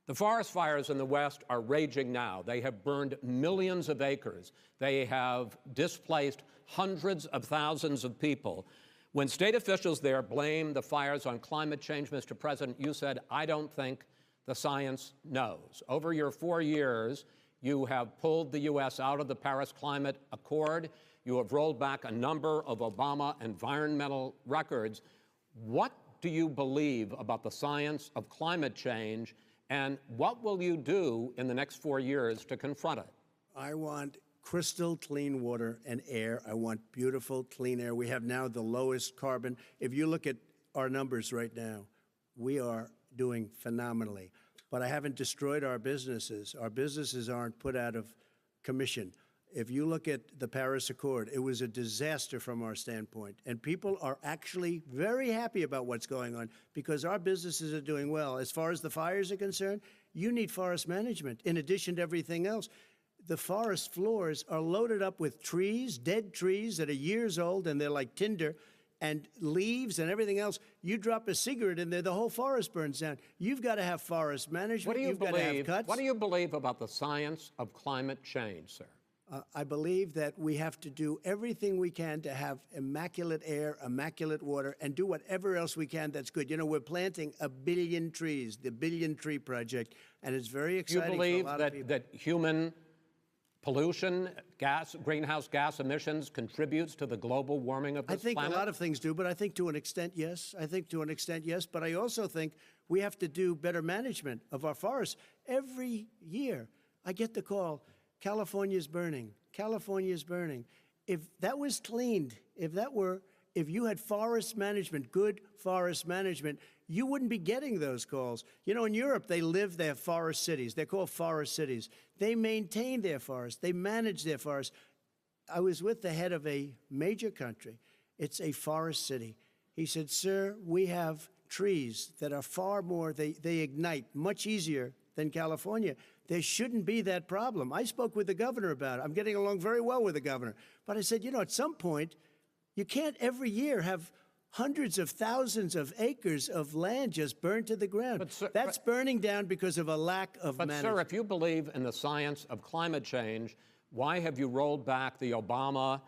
The forest fires in the West are raging now. They have burned millions of acres. They have displaced hundreds of thousands of people. When state officials there blame the fires on climate change, Mr. President, you said, I don't think the science knows. Over your 4 years, you have pulled the U.S. out of the Paris Climate Accord. You have rolled back a number of Obama environmental records. What do you believe about the science of climate change, and what will you do in the next 4 years to confront it? I want crystal clean water and air. I want beautiful, clean air. We have now the lowest carbon. If you look at our numbers right now, we are doing phenomenally. But I haven't destroyed our businesses. Our businesses aren't put out of commission. If you look at the Paris Accord, it was a disaster from our standpoint. And people are actually very happy about what's going on because our businesses are doing well. As far as the fires are concerned, you need forest management in addition to everything else. The forest floors are loaded up with trees, dead trees that are years old, and they're like tinder, and leaves and everything else. You drop a cigarette in there, the whole forest burns down. You've got to have forest management. You've got to have cuts. What do you believe about the science of climate change, sir? I believe that we have to do everything we can to have immaculate air, immaculate water, and do whatever else we can that's good. You know, we're planting 1 billion trees, the Billion Tree Project, and it's very exciting You believe for a lot of people. that human pollution, greenhouse gas emissions contributes to the global warming of this planet? I think a lot of things do, but I think to an extent, yes. I think to an extent, yes. But I also think we have to do better management of our forests. Every year, I get the call, California's burning. California's burning. If that was cleaned, if you had forest management, good forest management, you wouldn't be getting those calls. You know, in Europe, they have forest cities. They're called forest cities. They maintain their forests. They manage their forests. I was with the head of a major country. It's a forest city. He said, sir, we have trees that are far more, they ignite much easier than California. There shouldn't be that problem. I spoke with the governor about it. I'm getting along very well with the governor. But I said, you know, at some point, you can't every year have hundreds of thousands of acres of land just burned to the ground. But, sir, that's burning down because of a lack of management. But, sir, if you believe in the science of climate change, why have you rolled back the Obama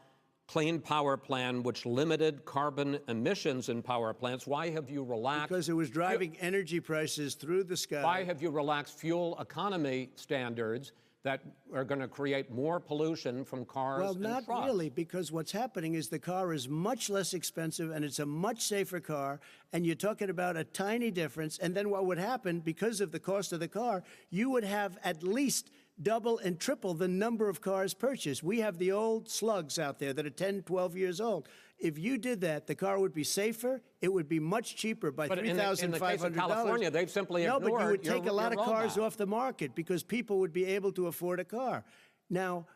Clean Power Plan, which limited carbon emissions in power plants? Why have you relaxed? Because it was driving energy prices through the sky. Why have you relaxed fuel economy standards that are going to create more pollution from cars and trucks? Well, not really, because what's happening is the car is much less expensive and it's a much safer car, and you're talking about a tiny difference. And then what would happen, because of the cost of the car, you would have at least double and triple the number of cars purchased. We have the old slugs out there that are 10, 12 years old. If you did that, the car would be safer. It would be much cheaper by $3,500. In the case of California, they've simply ignored No, but you would take a lot of cars rollback off the market because people would be able to afford a car. Now,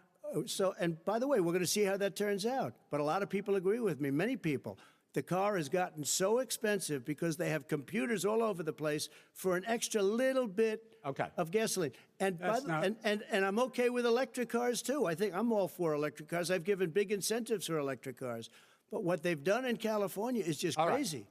and by the way, we're going to see how that turns out. But a lot of people agree with me, many people. The car has gotten so expensive because they have computers all over the place for an extra little bit of gasoline. And I'm okay with electric cars, too. I think I'm all for electric cars. I've given big incentives for electric cars. But what they've done in California is just crazy.